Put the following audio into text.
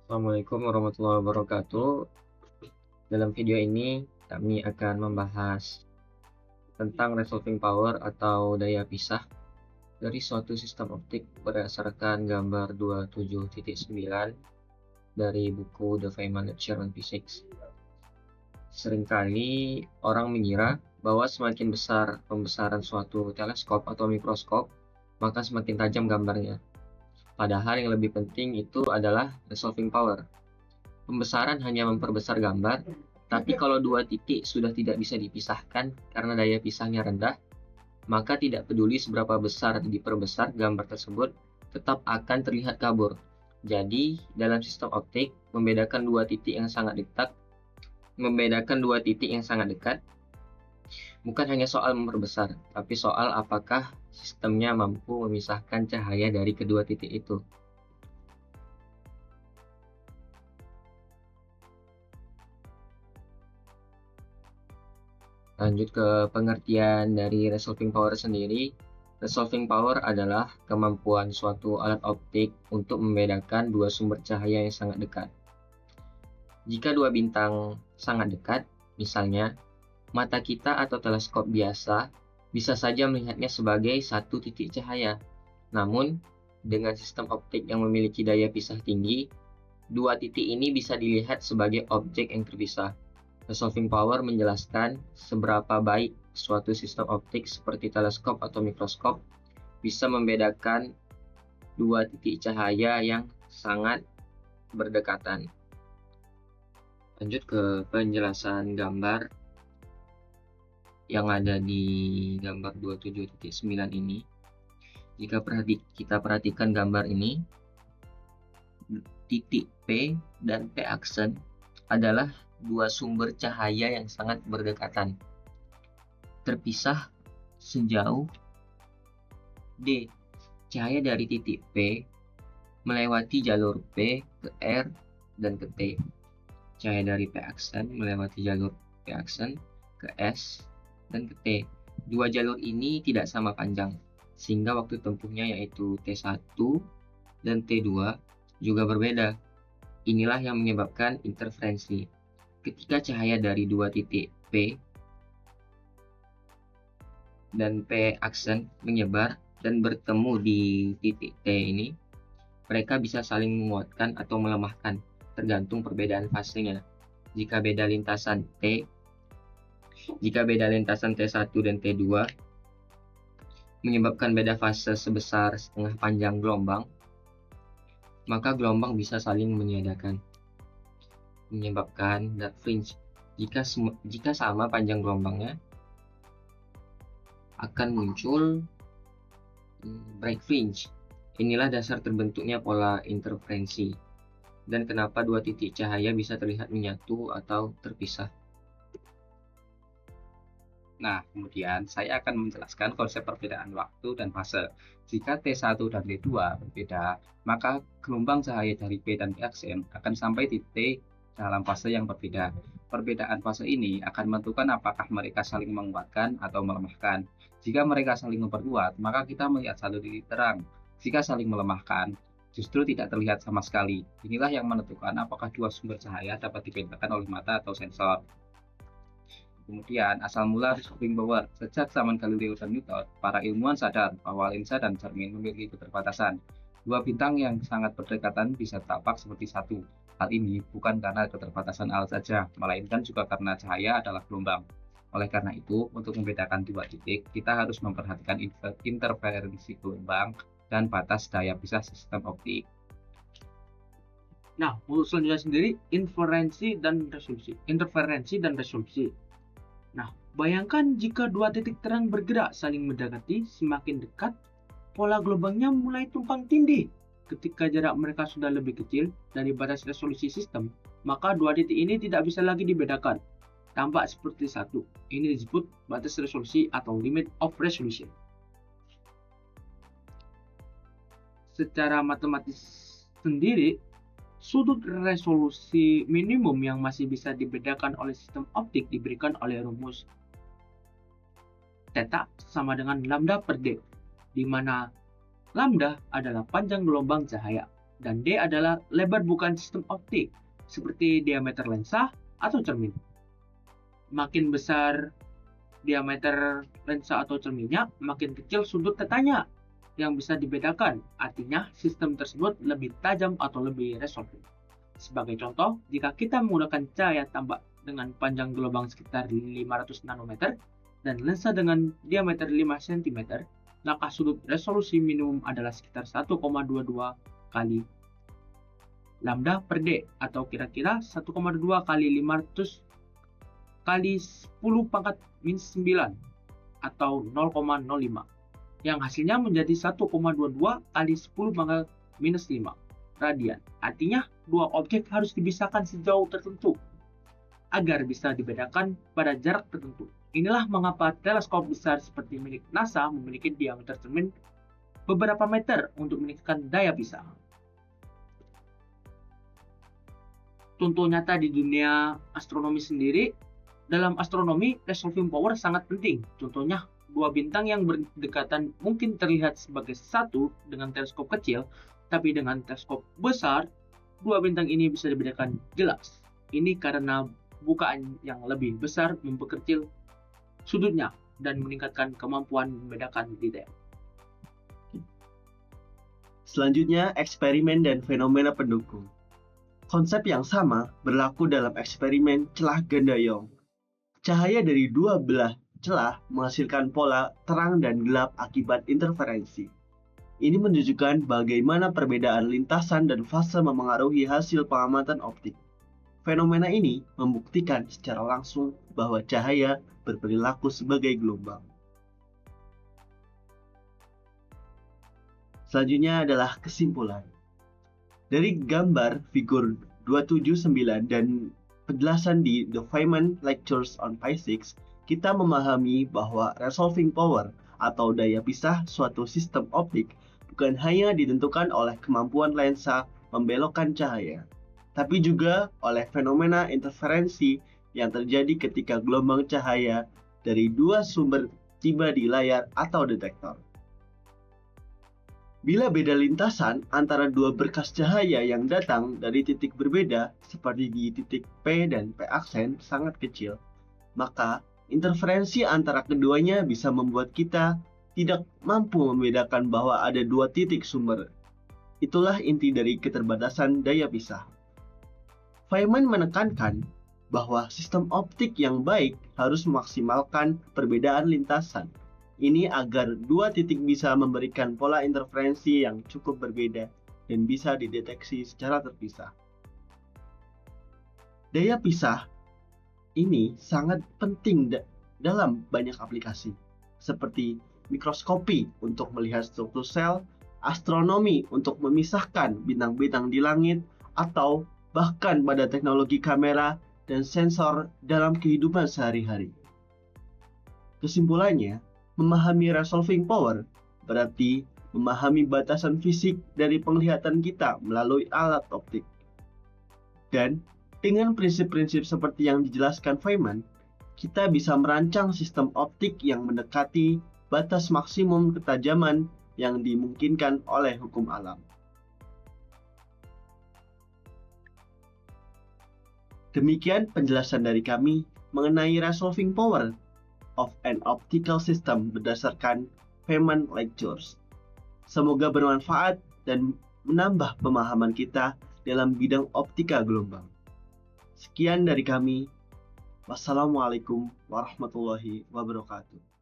Assalamualaikum warahmatullahi wabarakatuh. Dalam video ini kami akan membahas tentang resolving power atau daya pisah dari suatu sistem optik berdasarkan gambar 27.9 dari buku The Feynman Lecture on Physics. Seringkali orang mengira bahwa semakin besar pembesaran suatu teleskop atau mikroskop, maka semakin tajam gambarnya. Padahal yang lebih penting itu adalah resolving power. Pembesaran hanya memperbesar gambar, tapi kalau dua titik sudah tidak bisa dipisahkan karena daya pisahnya rendah, maka tidak peduli seberapa besar diperbesar gambar tersebut, tetap akan terlihat kabur. Jadi, dalam sistem optik, membedakan dua titik yang sangat dekat bukan hanya soal memperbesar, tapi soal apakah sistemnya mampu memisahkan cahaya dari kedua titik itu. Lanjut ke pengertian dari resolving power sendiri. Resolving power adalah kemampuan suatu alat optik untuk membedakan dua sumber cahaya yang sangat dekat. Jika dua bintang sangat dekat, misalnya, mata kita atau teleskop biasa bisa saja melihatnya sebagai satu titik cahaya. Namun, dengan sistem optik yang memiliki daya pisah tinggi, dua titik ini bisa dilihat sebagai objek yang terpisah. Resolving power menjelaskan seberapa baik suatu sistem optik seperti teleskop atau mikroskop bisa membedakan dua titik cahaya yang sangat berdekatan. Lanjut ke penjelasan gambar yang ada di gambar 27.9 ini. Jika kita perhatikan gambar ini, titik P dan P aksen adalah dua sumber cahaya yang sangat berdekatan, terpisah sejauh D. Cahaya dari titik P melewati jalur P ke R dan ke T. Cahaya dari P aksen melewati jalur P aksen ke S dan ke T. Dua jalur ini tidak sama panjang, sehingga waktu tempuhnya yaitu T1 dan T2 juga berbeda. Inilah yang menyebabkan interferensi. Ketika cahaya dari dua titik P dan P aksen menyebar dan bertemu di titik T ini, mereka bisa saling menguatkan atau melemahkan, tergantung perbedaan fasenya. Jika beda lintasan T1 dan T2 menyebabkan beda fase sebesar setengah panjang gelombang, maka gelombang bisa saling meniadakan, menyebabkan dark fringe. Jika sama panjang gelombangnya, akan muncul bright fringe. Inilah dasar terbentuknya pola interferensi dan kenapa dua titik cahaya bisa terlihat menyatu atau terpisah. Nah, kemudian saya akan menjelaskan konsep perbedaan waktu dan fase. Jika T1 dan T2 berbeda, maka gelombang cahaya dari P dan P aksen akan sampai di T dalam fase yang berbeda. Perbedaan fase ini akan menentukan apakah mereka saling menguatkan atau melemahkan. Jika mereka saling memperkuat, maka kita melihat satu titik terang. Jika saling melemahkan, justru tidak terlihat sama sekali. Inilah yang menentukan apakah dua sumber cahaya dapat dibedakan oleh mata atau sensor. Kemudian, asal mula resolving power. Sejak zaman Galileo dan Newton, para ilmuwan sadar bahwa lensa dan cermin memiliki keterbatasan. Dua bintang yang sangat berdekatan bisa tampak seperti satu. Hal ini bukan karena keterbatasan alat saja, melainkan juga karena cahaya adalah gelombang. Oleh karena itu, untuk membedakan dua titik, kita harus memperhatikan interferensi gelombang dan batas daya pisah sistem optik. Nah, untuk selanjutnya sendiri, interferensi dan resolusi. Nah, bayangkan jika dua titik terang bergerak saling mendekati, semakin dekat, pola gelombangnya mulai tumpang tindih. Ketika jarak mereka sudah lebih kecil dari batas resolusi sistem, maka dua titik ini tidak bisa lagi dibedakan. Tampak seperti satu. Ini disebut batas resolusi atau limit of resolution. Secara matematis sendiri, sudut resolusi minimum yang masih bisa dibedakan oleh sistem optik diberikan oleh rumus theta sama dengan lambda per d, di mana lambda adalah panjang gelombang cahaya. dan D adalah lebar bukan sistem optik, seperti diameter lensa atau cermin. Makin besar diameter lensa atau cerminnya, makin kecil sudut tetanya yang bisa dibedakan. Artinya, sistem tersebut lebih tajam atau lebih resolve. Sebagai contoh, jika kita menggunakan cahaya tambak dengan panjang gelombang sekitar 500 nanometer dan lensa dengan diameter 5 cm, maka sudut resolusi minimum adalah sekitar 1,22 kali lambda per D, atau kira-kira 1,2 kali 500 kali 10 pangkat minus 9 atau 0,05, yang hasilnya menjadi 1,22 kali 10 pangkat minus 5 radian. Artinya, dua objek harus dipisahkan sejauh tertentu agar bisa dibedakan pada jarak tertentu. Inilah mengapa teleskop besar seperti milik NASA memiliki diameter cermin beberapa meter untuk meningkatkan daya pisah. Contoh nyata di dunia astronomi sendiri, dalam astronomi resolving power sangat penting. Contohnya, dua bintang yang berdekatan mungkin terlihat sebagai satu dengan teleskop kecil, tapi dengan teleskop besar, dua bintang ini bisa dibedakan jelas. Ini karena bukaan yang lebih besar memperkecil sudutnya dan meningkatkan kemampuan membedakan detail. Selanjutnya, eksperimen dan fenomena pendukung. Konsep yang sama berlaku dalam eksperimen celah ganda Young. Cahaya dari dua belah celah menghasilkan pola terang dan gelap akibat interferensi. Ini menunjukkan bagaimana perbedaan lintasan dan fase memengaruhi hasil pengamatan optik. Fenomena ini membuktikan secara langsung bahwa cahaya berperilaku sebagai gelombang. Selanjutnya adalah kesimpulan. Dari gambar figur 279 dan penjelasan di The Feynman Lectures on Physics, kita memahami bahwa resolving power atau daya pisah suatu sistem optik bukan hanya ditentukan oleh kemampuan lensa membelokkan cahaya, tapi juga oleh fenomena interferensi yang terjadi ketika gelombang cahaya dari dua sumber tiba di layar atau detektor. Bila beda lintasan antara dua berkas cahaya yang datang dari titik berbeda, seperti di titik P dan P aksen sangat kecil, maka interferensi antara keduanya bisa membuat kita tidak mampu membedakan bahwa ada dua titik sumber. Itulah inti dari keterbatasan daya pisah. Feynman menekankan bahwa sistem optik yang baik harus memaksimalkan perbedaan lintasan. Ini agar dua titik bisa memberikan pola interferensi yang cukup berbeda dan bisa dideteksi secara terpisah. Daya pisah ini sangat penting dalam banyak aplikasi, seperti mikroskopi untuk melihat struktur sel, astronomi untuk memisahkan bintang-bintang di langit, atau bahkan pada teknologi kamera dan sensor dalam kehidupan sehari-hari. Kesimpulannya, memahami resolving power berarti memahami batasan fisik dari penglihatan kita melalui alat optik. Dan dengan prinsip-prinsip seperti yang dijelaskan Feynman, kita bisa merancang sistem optik yang mendekati batas maksimum ketajaman yang dimungkinkan oleh hukum alam. Demikian penjelasan dari kami mengenai resolving power of an optical system berdasarkan Feynman Lectures. Semoga bermanfaat dan menambah pemahaman kita dalam bidang optika gelombang. Sekian dari kami. Wassalamualaikum warahmatullahi wabarakatuh.